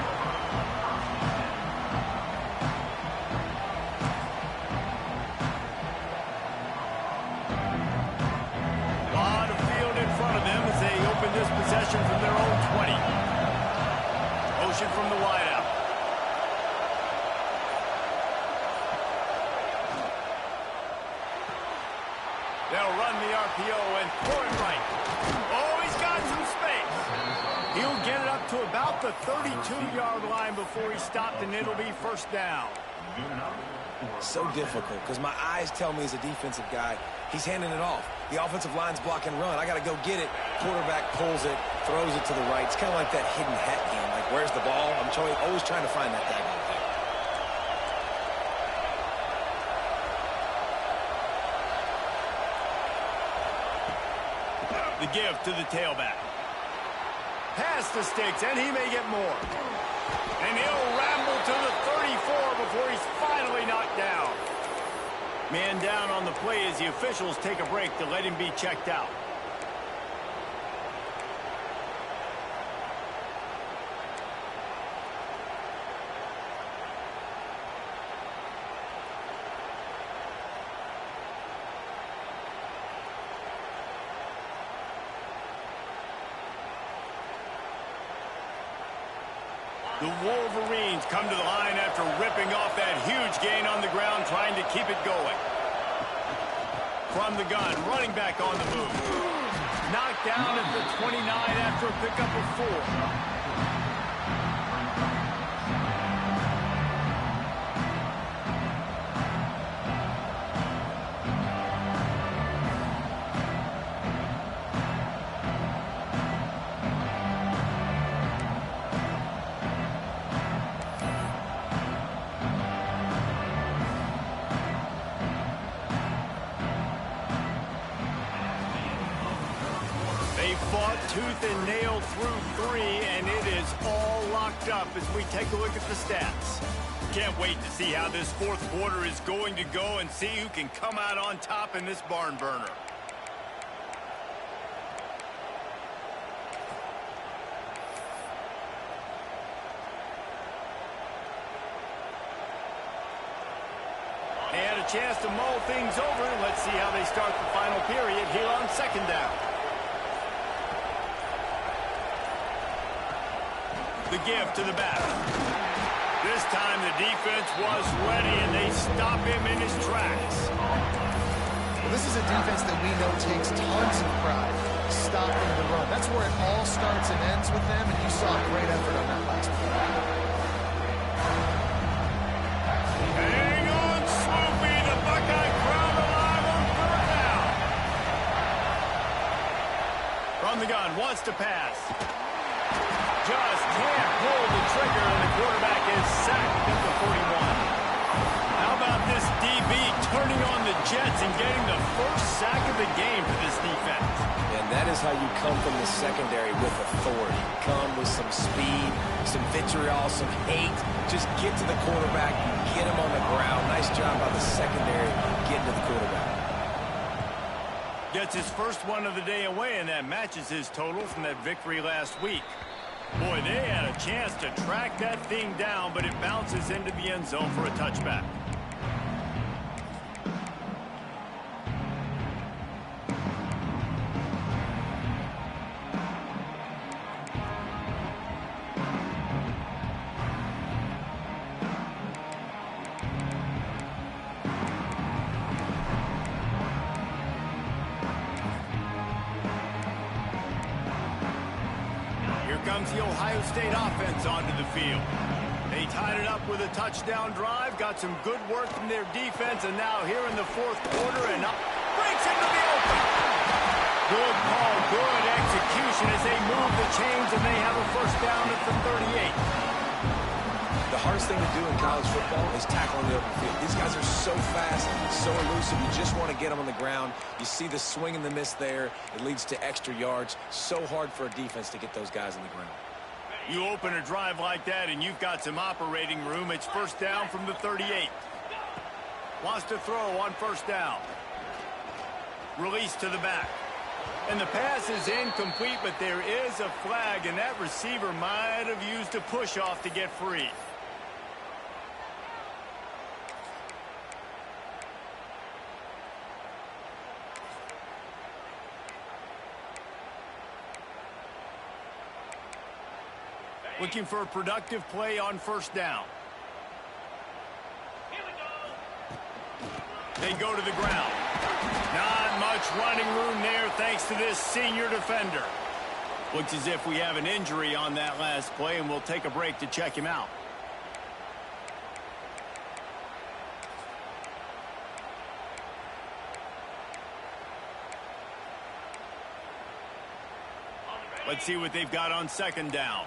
A lot of field in front of them as they open this possession from their own 20. Motion from the wideout. They'll run the RPO and throw it right. Oh, he's got some space. He'll get it up to about the 32-yard line before he's stopped, and it'll be 1st down. So difficult because my eyes tell me as a defensive guy, he's handing it off. The offensive line's block and run. I got to go get it. Quarterback pulls it, throws it to the right. It's kind of like that hidden hat game. Like, where's the ball? I'm always trying to find that daggone thing. The give to the tailback. Pass to Sticks, and he may get more. And he'll ramble to the 34 before he's finally knocked down. Man down on the play as the officials take a break to let him be checked out. The Wolverines come to the line after ripping off that huge gain on the ground, trying to keep it going. From the gun, running back on the move. Knocked down at the 29 after a pickup of 4. Tooth and nail through 3, and it is all locked up as we take a look at the stats. Can't wait to see how this 4th quarter is going to go and see who can come out on top in this barn burner. They had a chance to mull things over. Let's see how they start the final period here on second down. The give to the back. This time the defense was ready, and they stop him in his tracks. Well, this is a defense that we know takes tons of pride stopping the run. That's where it all starts and ends with them, and you saw a great effort on that last play. Hang on, Swoopy. The Buckeye crowd alive on third down. From the gun, wants to pass. Just can't pull the trigger, and the quarterback is sacked at the 41. How about this DB turning on the Jets and getting the first sack of the game for this defense? And that is how you come from the secondary with authority. Come with some speed, some vitriol, some hate. Just get to the quarterback, get him on the ground. Nice job by the secondary getting to the quarterback. Gets his first one of the day away, and that matches his total from that victory last week. Boy, they had a chance to track that thing down, but it bounces into the end zone for a touchback. Comes the Ohio State offense onto the field. They tied it up with a touchdown drive, got some good work from their defense, and now here in the fourth quarter, and up breaks into the open. Good call, good execution as they move the chains, and they have a first down at the 38. The hardest thing to do in college football is tackle in the open field. These guys are so fast, so elusive. You just want to get them on the ground. You see the swing and the miss there. It leads to extra yards. So hard for a defense to get those guys on the ground. You open a drive like that, and you've got some operating room. It's first down from the 38. Wants to throw on first down. Release to the back. And the pass is incomplete, but there is a flag, and that receiver might have used a push-off to get free. Looking for a productive play on first down. They go to the ground. Not much running room there thanks to this senior defender. Looks as if we have an injury on that last play, and we'll take a break to check him out. Let's see what they've got on second down.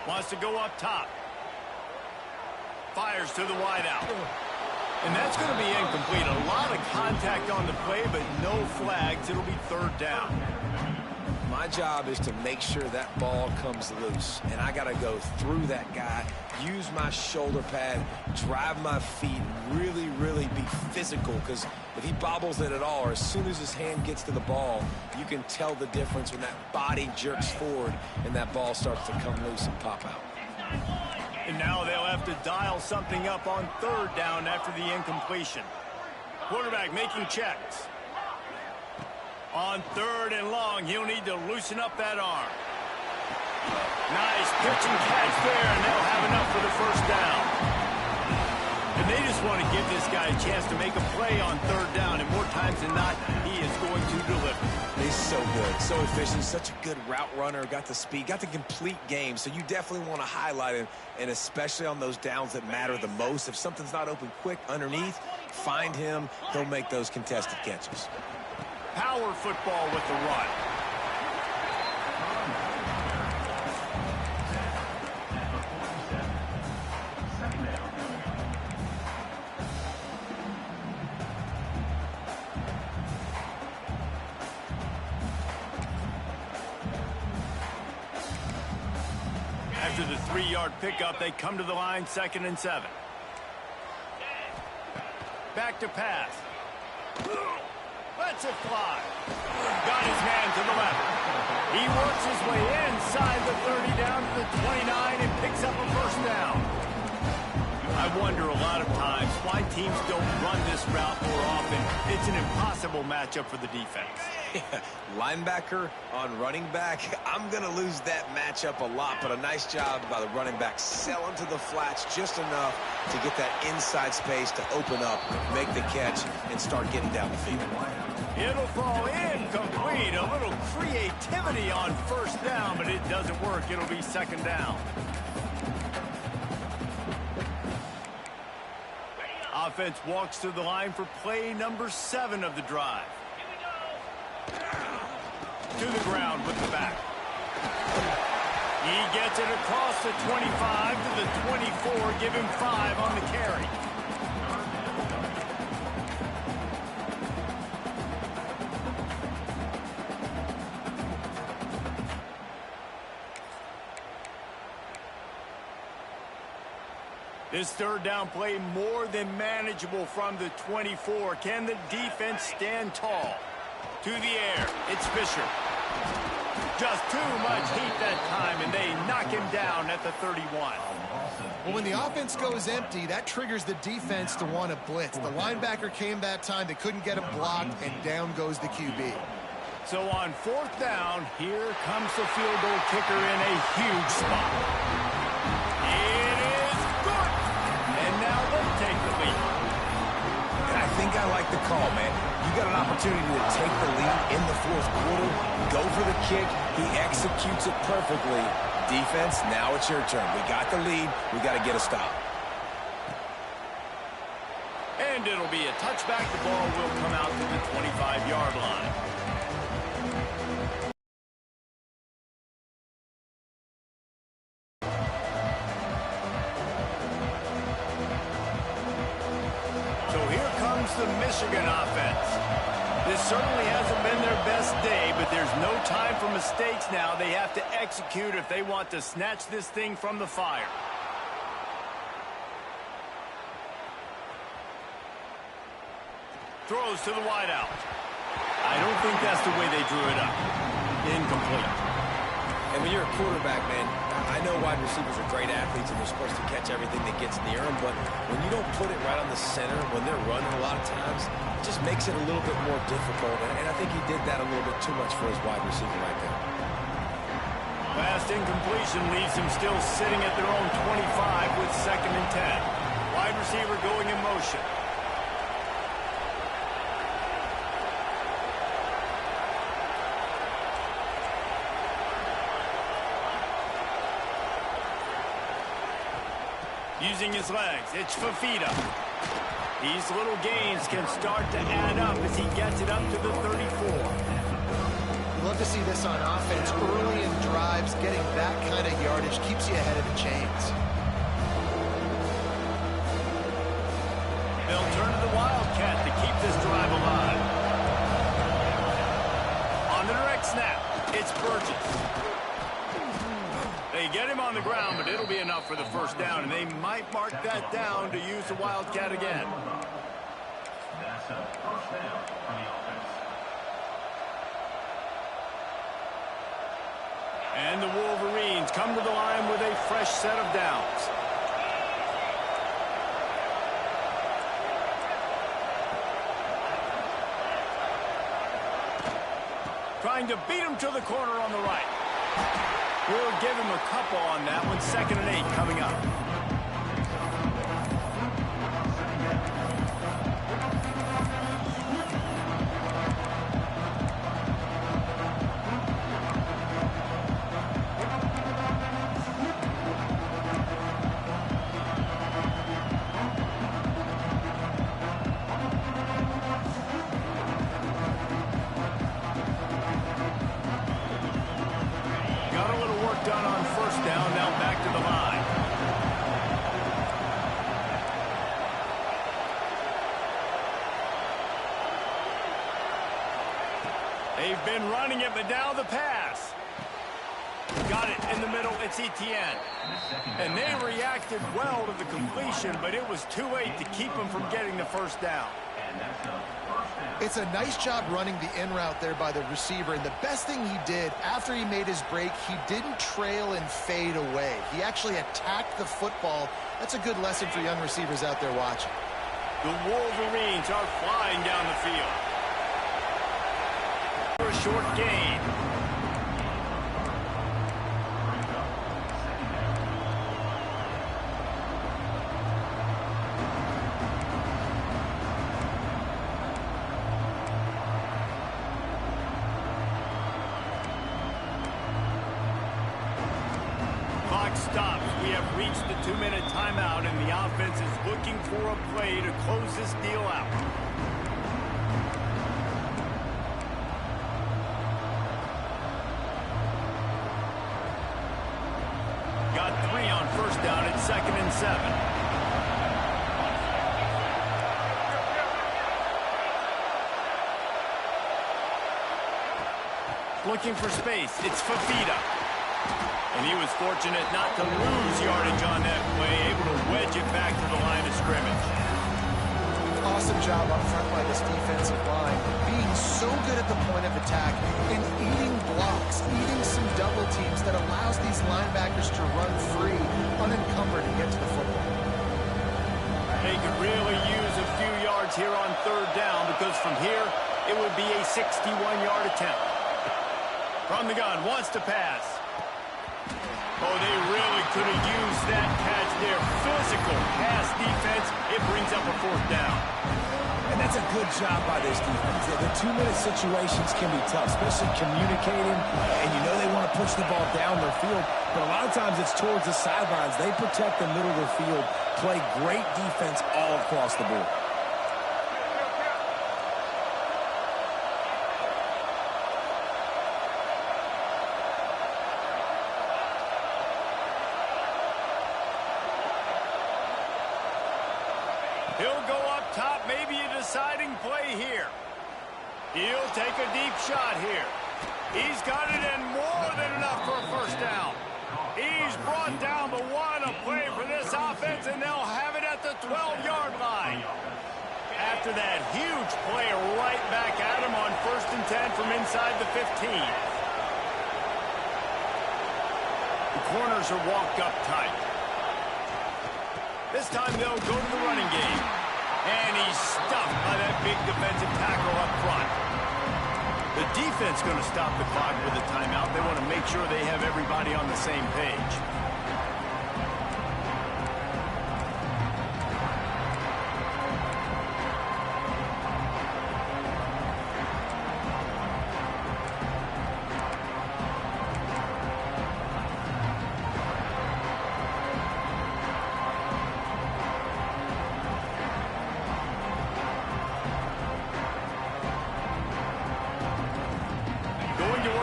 Wants to go up top. Fires to the wideout. And that's going to be incomplete. A lot of contact on the play, but no flags. It'll be third down. My job is to make sure that ball comes loose. And I got to go through that guy, use my shoulder pad, drive my feet, really, really be physical. Because if he bobbles it at all, or as soon as his hand gets to the ball, you can tell the difference when that body jerks forward and that ball starts to come loose and pop out. And now they'll have to dial something up on third down after the incompletion. Quarterback making checks. On third and long, he'll need to loosen up that arm. Nice pitch and catch there, and they'll have enough for the first down. And they just want to give this guy a chance to make a play on third down, and more times than not, he is going to deliver. He's so good, so efficient, such a good route runner, got the speed, got the complete game, so you definitely want to highlight him, and especially on those downs that matter the most. If something's not open quick underneath, find him, he'll make those contested catches. Power football with the run. After the 3-yard pickup, they come to the line, 2nd and 7. Back to pass. Lets it fly. Got his man to the left. He works his way inside the 30 down to the 29 and picks up a first down. I wonder a lot of times why teams don't run this route more often. It's an impossible matchup for the defense. Linebacker on running back. I'm going to lose that matchup a lot, but a nice job by the running back selling to the flats just enough to get that inside space to open up, make the catch, and start getting down the field. It'll fall incomplete. A little creativity on first down, but it doesn't work. It'll be second down. Offense walks to the line for play number 7 of the drive. To the ground with the back. He gets it across the 25 to the 24. Give him 5 on the carry. This third down play more than manageable from the 24. Can the defense stand tall? To the air, it's Fisher. Just too much heat that time, and they knock him down at the 31. Well, when the offense goes empty, that triggers the defense to want to blitz. The linebacker came that time. They couldn't get him blocked, and down goes the QB. So on fourth down, here comes the field goal kicker in a huge spot. It is good. And now they take the lead. And I think I like the call, man. You got an opportunity to take the lead in the fourth quarter. Go for the kick. He executes it perfectly. Defense, now it's your turn. We got the lead. We got to get a stop. And it'll be a touchback. The ball will come out to the 25-yard line. So here comes the Michigan offense. This certainly hasn't been their best day, but there's no time for mistakes now. They have to execute if they want to snatch this thing from the fire. Throws to the wideout. I don't think that's the way they drew it up. Incomplete. And when you're a quarterback, man, I know wide receivers are great athletes and they're supposed to catch everything that gets near them, but when you don't put it right on the center, when they're running a lot of times, it just makes it a little bit more difficult. And I think he did that a little bit too much for his wide receiver right there. Fast incompletion leaves him still sitting at their own 25 with 2nd and 10. Wide receiver going in motion. Using his legs, it's Fafita. These little gains can start to add up as he gets it up to the 34. You love to see this on offense. Early in drives, getting that kind of yardage keeps you ahead of the chains. They'll turn to the Wildcat to keep this drive alive. On the direct snap, it's Burgess. They get him on the ground, but it'll be enough for the first down, and they might mark that down to use the Wildcat again. That's a first down for the offense. And the Wolverines come to the line with a fresh set of downs. Trying to beat him to the corner on the right. We'll give him a couple on that one. 2nd and 8 coming up. Done on first down, now back to the line. They've been running it, but now the pass. Got it in the middle, it's Etienne. And they reacted well to the completion, but it was too late to keep them from getting the first down. And that's a first down. It's a nice job running the in route there by the receiver, and the best thing he did after he made his break, he didn't trail and fade away. He actually attacked the football. That's a good lesson for young receivers out there watching. The Wolverines are flying down the field. For a short gain. Stops. We have reached the 2-minute timeout, and the offense is looking for a play to close this deal out. Got 3 on first down at 2nd and 7. Looking for space. It's Fafita. And he was fortunate not to lose yardage on that play, able to wedge it back to the line of scrimmage. Awesome job up front by this defensive line, being so good at the point of attack and eating blocks, eating some double teams that allows these linebackers to run free, unencumbered, and get to the football. They could really use a few yards here on 3rd down, because from here, it would be a 61-yard attempt. From the gun, wants to pass. Oh, they really could have used that catch there. Physical pass defense. It brings up a 4th down. And that's a good job by this defense. The 2-minute situations can be tough, especially communicating. And you know they want to push the ball down their field. But a lot of times it's towards the sidelines. They protect the middle of the field, play great defense all across the board. He'll go up top, maybe a deciding play here. He'll take a deep shot here. He's got it in more than enough for a 1st down. He's brought down, but what a play for this offense, and they'll have it at the 12-yard line. After that huge play, right back at him on 1st and 10 from inside the 15. The corners are walked up tight. This time they'll go to the running game. And he's stuffed by that big defensive tackle up front. The defense going to stop the clock with a timeout. They want to make sure they have everybody on the same page.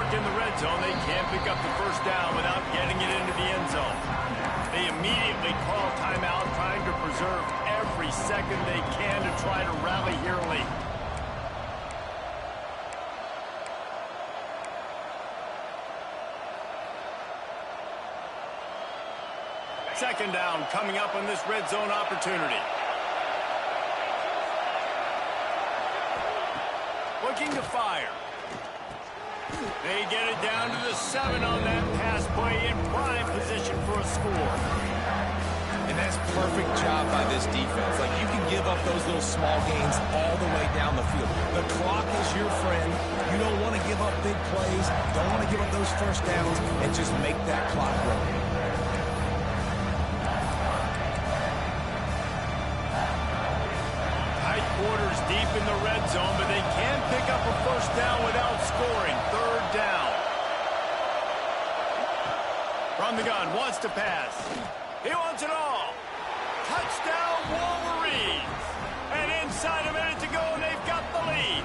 In the red zone, they can't pick up the 1st down without getting it into the end zone. They immediately call timeout, trying to preserve every second they can to try to rally here late. Second down coming up on this red zone opportunity. Looking to fire. They get it down to the 7 on that pass play, in prime position for a score. And that's perfect job by this defense. Like, you can give up those little small gains all the way down the field. The clock is your friend. You don't want to give up big plays. Don't want to give up those 1st downs, and just make that clock run. Tight quarters deep in the red zone, but they can pick up a 1st down without scoring. 3rd down. From the gun, wants to pass. He wants it all. Touchdown, Wolverines. And inside a minute to go, and they've got the lead.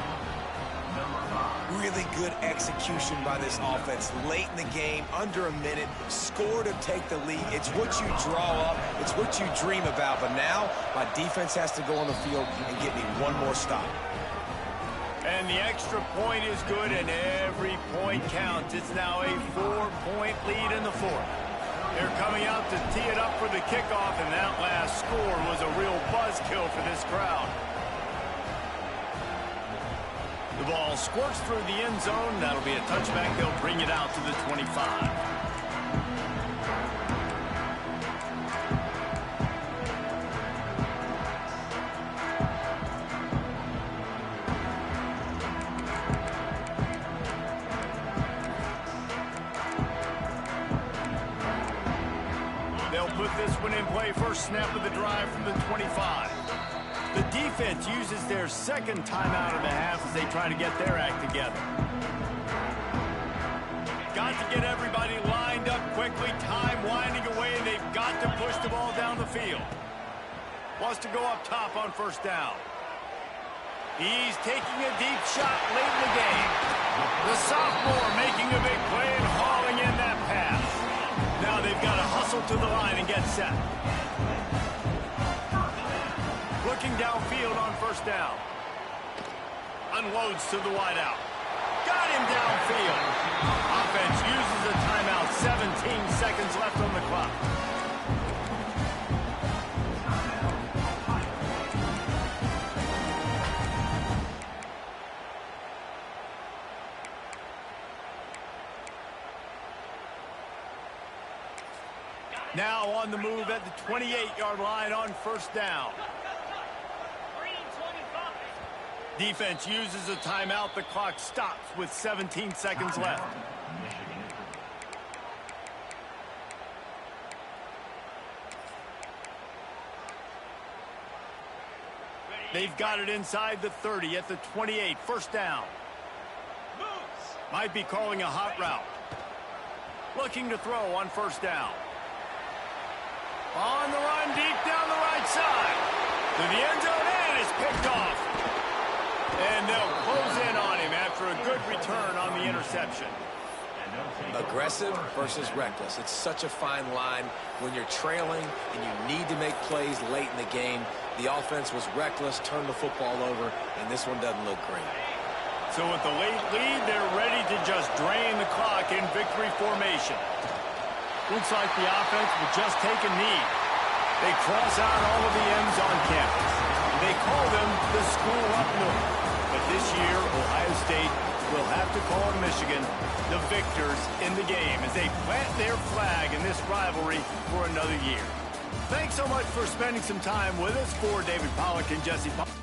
Really good execution by this offense. Late in the game, under a minute, score to take the lead. It's what you draw up. It's what you dream about. But now, my defense has to go on the field and get me one more stop. And the extra point is good, and every point counts. It's now a 4-point lead in the 4th. They're coming out to tee it up for the kickoff, and that last score was a real buzzkill for this crowd. The ball squirts through the end zone. That'll be a touchback. They'll bring it out to the 25. They'll put this one in play. First snap of the drive from the 25. The defense uses their second timeout of the half as they try to get their act together. Got to get everybody lined up quickly. Time winding away, and they've got to push the ball down the field. Wants to go up top on first down. He's taking a deep shot late in the game. The sophomore making a big play and hauling in that pass. Now they've got to hustle to the line and get set. Looking downfield on first down. Unloads to the wideout. Got him downfield. Offense uses a timeout. 17 seconds left on the clock. Now on the move at the 28-yard line on first down. Defense uses a timeout. The clock stops with 17 seconds left. They've got it inside the 30 at the 28. First down. Might be calling a hot route. Looking to throw on first down. On the run, deep down the right side. To the end zone, and it's picked off. And they'll close in on him after a good return on the interception. Aggressive versus reckless. It's such a fine line when you're trailing and you need to make plays late in the game. The offense was reckless, turned the football over, and this one doesn't look great. So with the late lead, they're ready to just drain the clock in victory formation. Looks like the offense will just take a knee. They cross out all of the M's on campus. They call them the school up north. But this year, Ohio State will have to call Michigan the victors in the game as they plant their flag in this rivalry for another year. Thanks so much for spending some time with us. For David Pollack and Jesse Pollack.